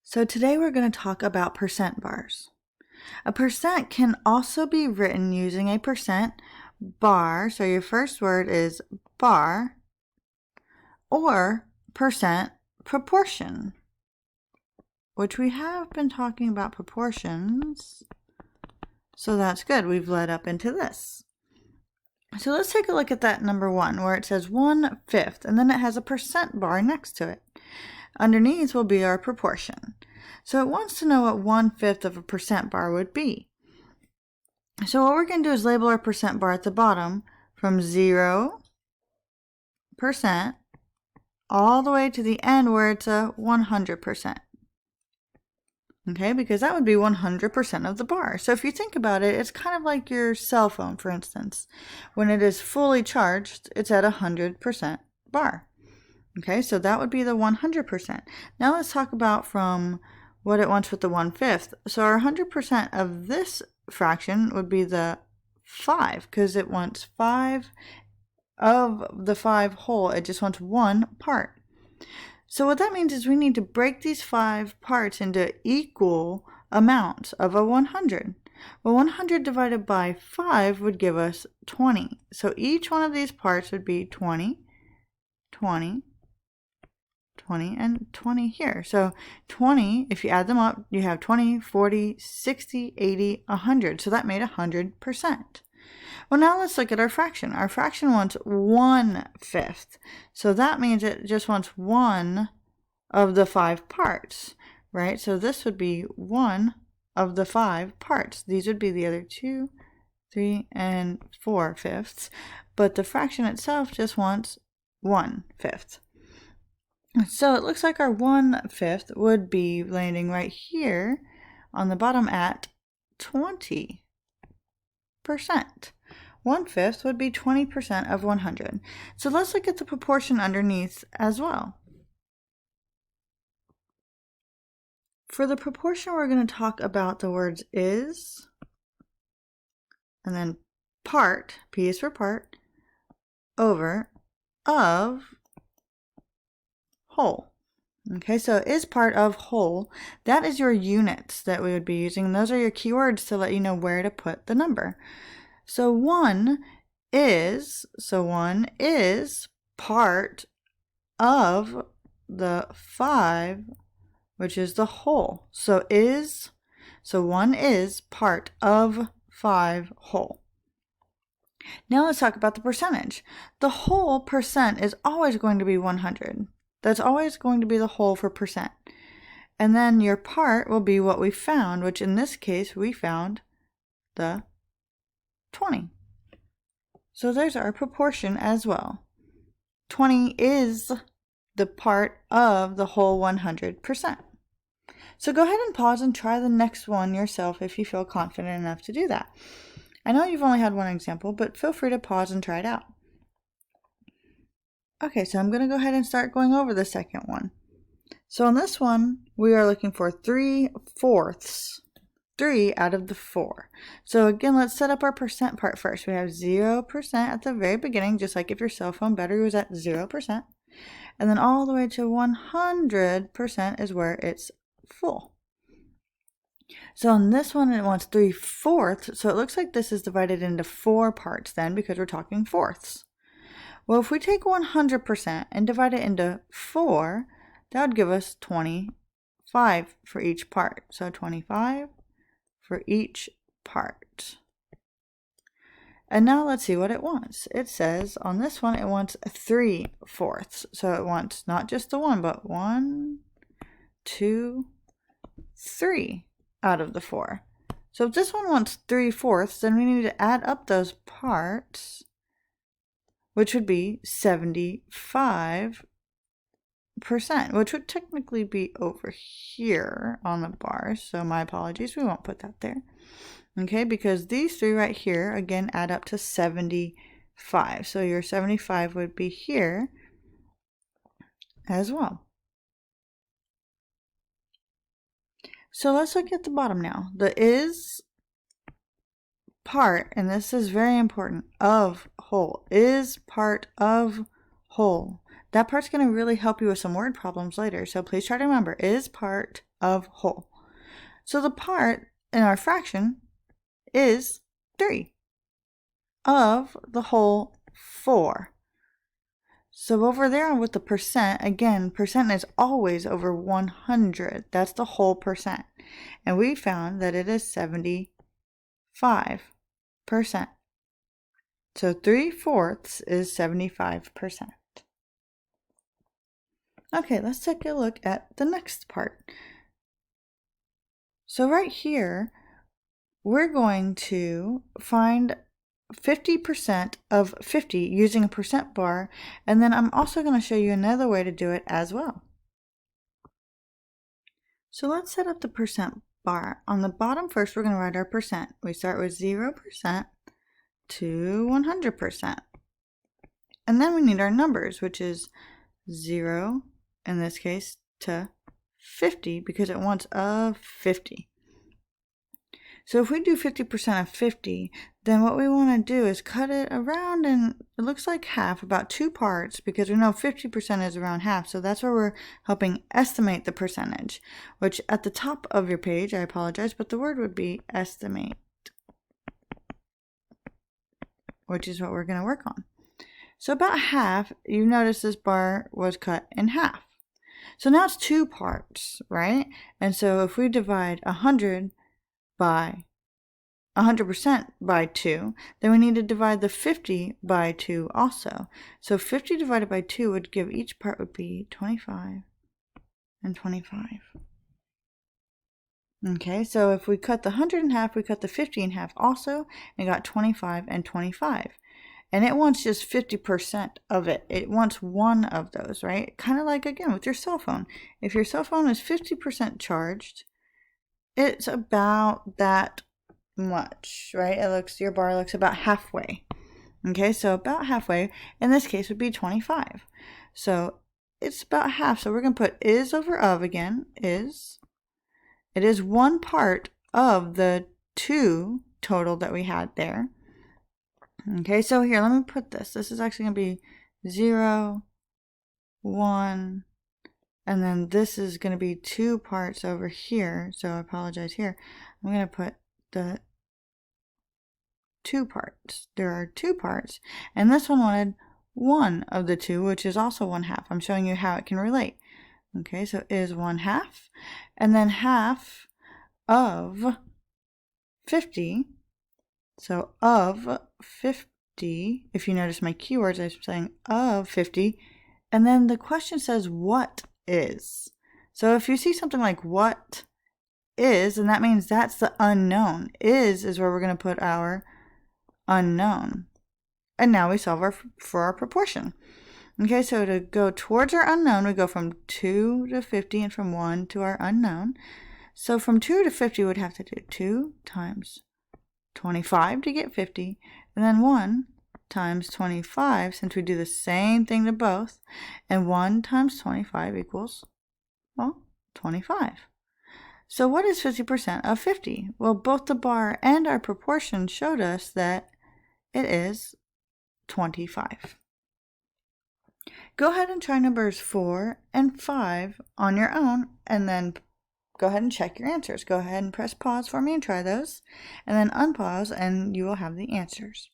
So today we're going to talk about percent bars. A percent can also be written using a percent bar, so your first word is bar, or percent proportion, which we have been talking about proportions, so that's good. We've led up into this. So let's take a look at that number 1 where it says 1/5 and then it has a percent bar next to it. Underneath will be our proportion. So it wants to know what 1/5 of a percent bar would be. So what we're going to do is label our percent bar at the bottom from 0% all the way to the end where it's a 100%. Okay, because that would be 100% of the bar. So if you think about it, it's kind of like your cell phone, for instance. When it is fully charged, it's at 100% bar. Okay, so that would be the 100%. Now let's talk about from what it wants with the 1/5. So our 100% of this fraction would be the 5, because it wants 5 of the 5 whole. It just wants one part. So what that means is we need to break these 5 parts into equal amounts of a 100. Well, 100 divided by 5 would give us 20. So each one of these parts would be 20, 20, 20, and 20 here. So 20, if you add them up, you have 20, 40, 60, 80, 100. So that made 100%. Well, now let's look at our fraction. Our fraction wants 1/5. So that means it just wants one of the 5 parts, right? So this would be one of the 5 parts. These would be the other 2, 3, and 4/5. But the fraction itself just wants 1/5. So it looks like our 1/5 would be landing right here on the bottom at 20%. 1/5 would be 20% of 100. So let's look at the proportion underneath as well. For the proportion, we're going to talk about the words is, and then part, P is for part, over, of, whole. Okay, so is part of whole. That is your units that we would be using. Those are your keywords to let you know where to put the number. So 1 is part of the 5, which is the whole. So 1 is part of 5 whole. Now let's talk about the percentage. The whole percent is always going to be 100. That's always going to be the whole for percent. And then your part will be what we found, which in this case we found the 20. So there's our proportion as well. 20 is the part of the whole 100%. So go ahead and pause and try the next one yourself if you feel confident enough to do that. I know you've only had one example, but feel free to pause and try it out. Okay, so I'm going to go ahead and start going over the second one. So on this one, we are looking for 3/4. 3 out of the 4. So again, let's set up our percent part first. We have 0% at the very beginning, just like if your cell phone battery was at 0%. And then all the way to 100% is where it's full. So on this one, it wants 3/4. So it looks like this is divided into 4 parts then, because we're talking fourths. Well, if we take 100% and divide it into 4, that would give us 25 for each part. So 25 for each part. And now let's see what it wants. It says on this one it wants 3/4. So it wants not just the 1, but 1, 2, 3 out of the 4. So if this one wants 3/4, then we need to add up those parts, which would be 75%, which would technically be over here on the bar. So my apologies, we won't put that there. Okay, because these 3 right here, again, add up to 75. So your 75 would be here as well. So let's look at the bottom now. The is part, and this is very important, of whole, is part of whole. That part's going to really help you with some word problems later. So please try to remember, is part of whole. So the part in our fraction is 3 of the whole 4. So over there with the percent, again, percent is always over 100. That's the whole percent. And we found that it is 75%. So 3/4 is 75%. Okay, let's take a look at the next part. So right here, we're going to find 50% of 50 using a percent bar, and then I'm also going to show you another way to do it as well. So let's set up the percent bar. On the bottom first, we're going to write our percent. We start with 0% to 100%. And then we need our numbers, which is 0, in this case, to 50, because it wants a 50. So if we do 50% of 50, then what we want to do is cut it around, and it looks like half, about 2 parts, because we know 50% is around half. So that's where we're helping estimate the percentage, which at the top of your page, I apologize, but the word would be estimate, which is what we're going to work on. So about half, you notice this bar was cut in half. So now it's 2 parts, right? And so if we divide 100% by 2, then we need to divide the 50 by 2 also. So 50 divided by 2 would give each part would be 25 and 25. Okay, so if we cut the 100 in half, we cut the 50 in half also, and got 25 and 25. And it wants just 50% of it. It wants one of those, right? Kind of like, again, with your cell phone. If your cell phone is 50% charged, it's about that much, right? Your bar looks about halfway. Okay, so about halfway, in this case, would be 25. So it's about half. So we're going to put is over of again, is. It is 1 part of the 2 total that we had there. Okay, so here, let me put this. This is actually going to be 0, 1, and then this is going to be 2 parts over here. So I apologize here. I'm going to put the 2 parts. There are 2 parts, and this one wanted 1 of the 2, which is also 1/2. I'm showing you how it can relate. Okay, so is 1/2, and then half of 50. So of 50, if you notice my keywords, I'm saying of 50, and then the question says what is. So if you see something like what is, then that means that's the unknown. Is where we're going to put our unknown. And now we solve for our proportion. Okay, so to go towards our unknown, we go from 2 to 50 and from 1 to our unknown. So from 2 to 50, we'd have to do 2 times 25 to get 50, and then 1 times 25, since we do the same thing to both, and 1 times 25 equals, well, 25. So what is 50% of 50? Well, both the bar and our proportion showed us that it is 25. Go ahead and try numbers 4 and 5 on your own, and then go ahead and check your answers. Go ahead and press pause for me and try those, and then unpause, and you will have the answers.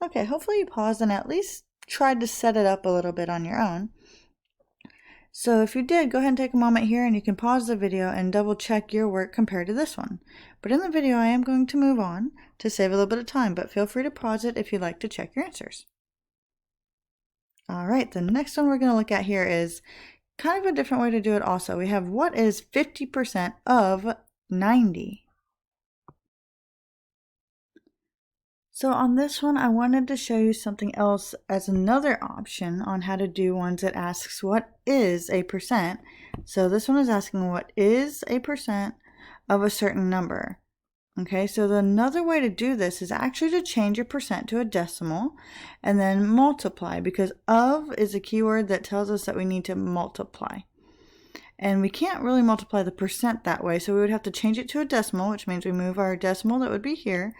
Okay, hopefully you paused and at least tried to set it up a little bit on your own. So if you did, go ahead and take a moment here, and you can pause the video and double check your work compared to this one. But in the video, I am going to move on to save a little bit of time, but feel free to pause it if you'd like to check your answers. All right, the next one we're going to look at here is kind of a different way to do it also. We have what is 50% of 90? So on this one, I wanted to show you something else as another option on how to do ones that asks what is a percent. So this one is asking what is a percent of a certain number. Okay, so another way to do this is actually to change your percent to a decimal and then multiply, because of is a keyword that tells us that we need to multiply. And we can't really multiply the percent that way, so we would have to change it to a decimal, which means we move our decimal that would be here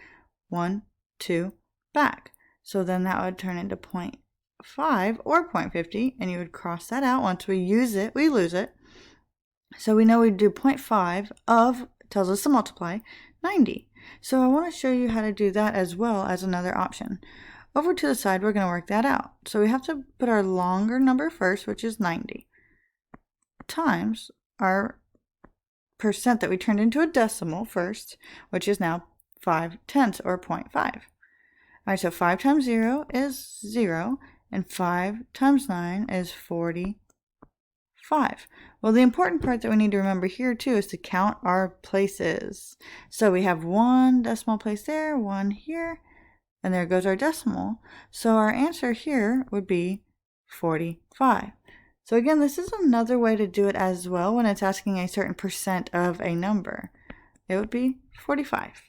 1, 2 back. So then that would turn into 0.5 or 0.50, and you would cross that out. Once we use it, we lose it. So we know we do 0.5 of, tells us to multiply, 90. So I want to show you how to do that as well as another option. Over to the side, we're going to work that out. So we have to put our longer number first, which is 90, times our percent that we turned into a decimal first, which is now 5/10 or 0.5. All right, so 5 times 0 is 0, and 5 times 9 is 45. Well, the important part that we need to remember here too is to count our places. So we have one decimal place there, one here, and there goes our decimal. So our answer here would be 45. So again, this is another way to do it as well when it's asking a certain percent of a number. It would be 45.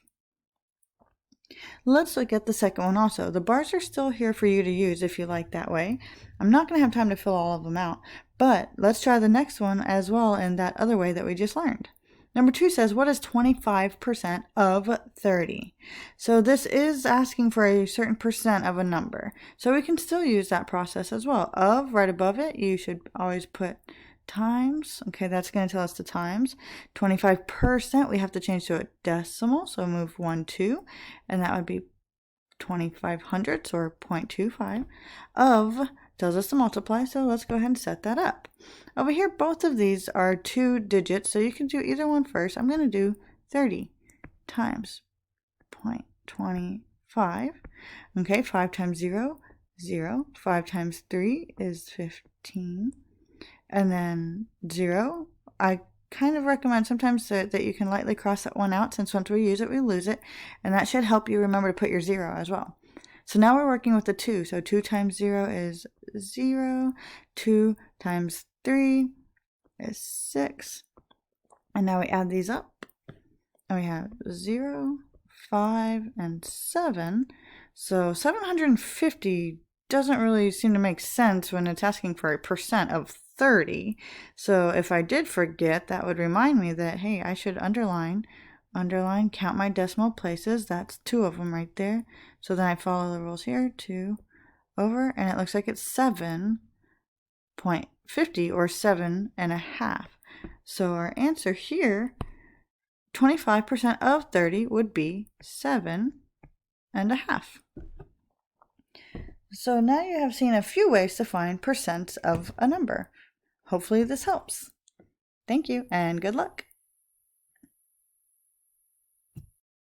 Let's look at the second one also. The bars are still here for you to use if you like that way. I'm not going to have time to fill all of them out, but let's try the next one as well in that other way that we just learned. Number 2 says, what is 25% of 30? So this is asking for a certain percent of a number. So we can still use that process as well. Of, right above it, you should always put times. Okay, that's going to tell us the times. 25%, we have to change to a decimal, so move 1, 2, and that would be 25 hundredths or 0.25. Of tells us to multiply, so let's go ahead and set that up. Over here, both of these are 2 digits, so you can do either one first. I'm going to do 30 times 0.25. Okay, 5 times 0, 0. 5 times 3 is 15. And then 0, I kind of recommend sometimes that you can lightly cross that one out, since once we use it, we lose it. And that should help you remember to put your 0 as well. So now we're working with the 2. So 2 times 0 is 0. 2 times 3 is 6. And now we add these up. And we have 0, 5, and 7. So 750 doesn't really seem to make sense when it's asking for a percent of 30. So if I did forget, that would remind me that, hey, I should underline, count my decimal places. That's 2 of them right there. So then I follow the rules here, 2 over, and it looks like it's 7.50 or 7.5. So our answer here, 25% of 30 would be 7.5. So now you have seen a few ways to find percents of a number. Hopefully this helps. Thank you and good luck.